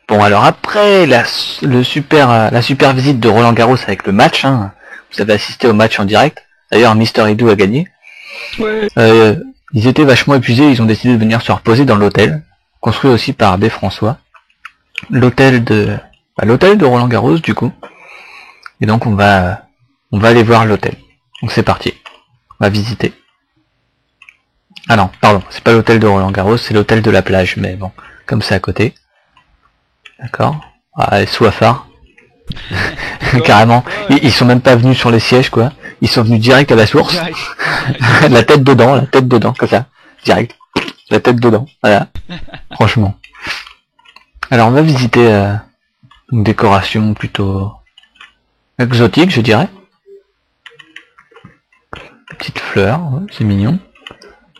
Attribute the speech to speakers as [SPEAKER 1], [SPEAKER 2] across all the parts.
[SPEAKER 1] Bon, alors après la super visite de Roland Garros avec le match, hein, vous avez assisté au match en direct. D'ailleurs, Mister Edo a gagné.
[SPEAKER 2] Ouais.
[SPEAKER 1] Ils étaient vachement épuisés, ils ont décidé de venir se reposer dans l'hôtel, construit aussi par Abbé François. L'hôtel de Roland Garros, du coup. Et donc on va aller voir l'hôtel. Donc c'est parti. On va visiter. Ah non, pardon, c'est pas l'hôtel de Roland Garros, c'est l'hôtel de la plage, mais bon, comme c'est à côté. D'accord. Ah, les Souafard. Carrément. Ils sont même pas venus sur les sièges, quoi. Ils sont venus direct à la source. la tête dedans, comme ça. Direct. La tête dedans. Voilà. Franchement. Alors on va visiter une décoration plutôt exotique, je dirais. Petite fleur, ouais, c'est mignon.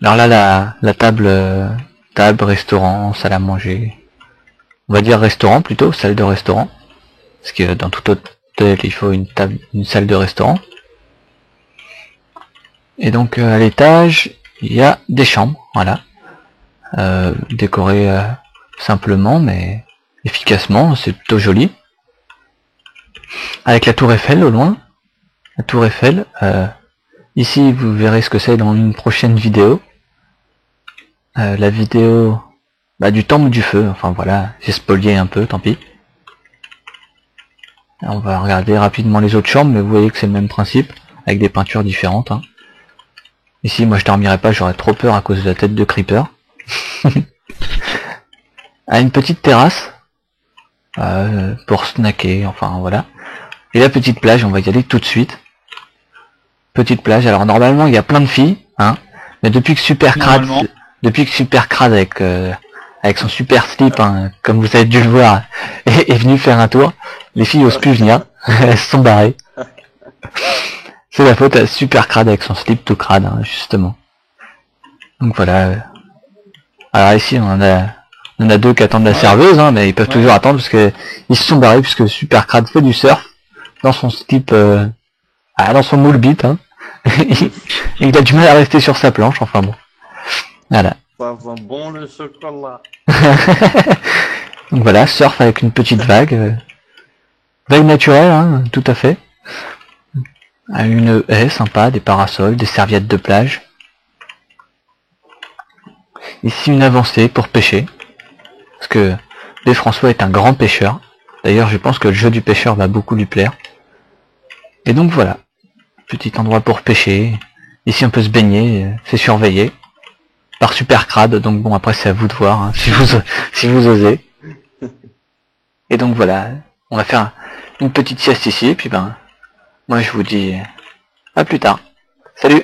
[SPEAKER 1] Alors là, la table restaurant, salle à manger. On va dire restaurant plutôt, salle de restaurant. Parce que dans tout hôtel, il faut une salle de restaurant. Et donc à l'étage, il y a des chambres, voilà. Décorées simplement, mais efficacement, c'est plutôt joli. Avec la tour Eiffel au loin. La tour Eiffel. Ici, vous verrez ce que c'est dans une prochaine vidéo. La vidéo du temple du feu. Enfin voilà, j'ai spolié un peu, tant pis. On va regarder rapidement les autres chambres, mais vous voyez que c'est le même principe, avec des peintures différentes. Hein. Ici, moi je dormirais pas, j'aurais trop peur à cause de la tête de Creeper. À une petite terrasse, pour snacker, enfin voilà. Et la petite plage, on va y aller tout de suite. Petite plage, alors normalement il y a plein de filles, hein, mais depuis que Super Crade avec son super slip, hein, comme vous avez dû le voir, est venu faire un tour, les filles osent plus venir, elles se sont barrées. C'est la faute à Super Crade avec son slip tout crade, hein, justement. Donc voilà. Alors ici on en a deux qui attendent la serveuse, hein, mais ils peuvent toujours attendre parce que ils se sont barrés puisque Super Crade fait du surf dans son slip, dans son moule bit, hein. Il a du mal à rester sur sa planche, enfin bon. Voilà.
[SPEAKER 3] Ça sent bon le chocolat.
[SPEAKER 1] Donc voilà, surf avec une petite vague. Vague naturelle, hein, tout à fait. Une haie sympa, des parasols, des serviettes de plage. Ici une avancée pour pêcher. Parce que B. François est un grand pêcheur. D'ailleurs je pense que le jeu du pêcheur va beaucoup lui plaire. Et donc voilà. Petit endroit pour pêcher. Ici on peut se baigner, c'est surveillé. Par Super Crade, donc bon après c'est à vous de voir, hein, si vous osez. Et donc voilà, on va faire une petite sieste ici, et puis moi je vous dis à plus tard. Salut!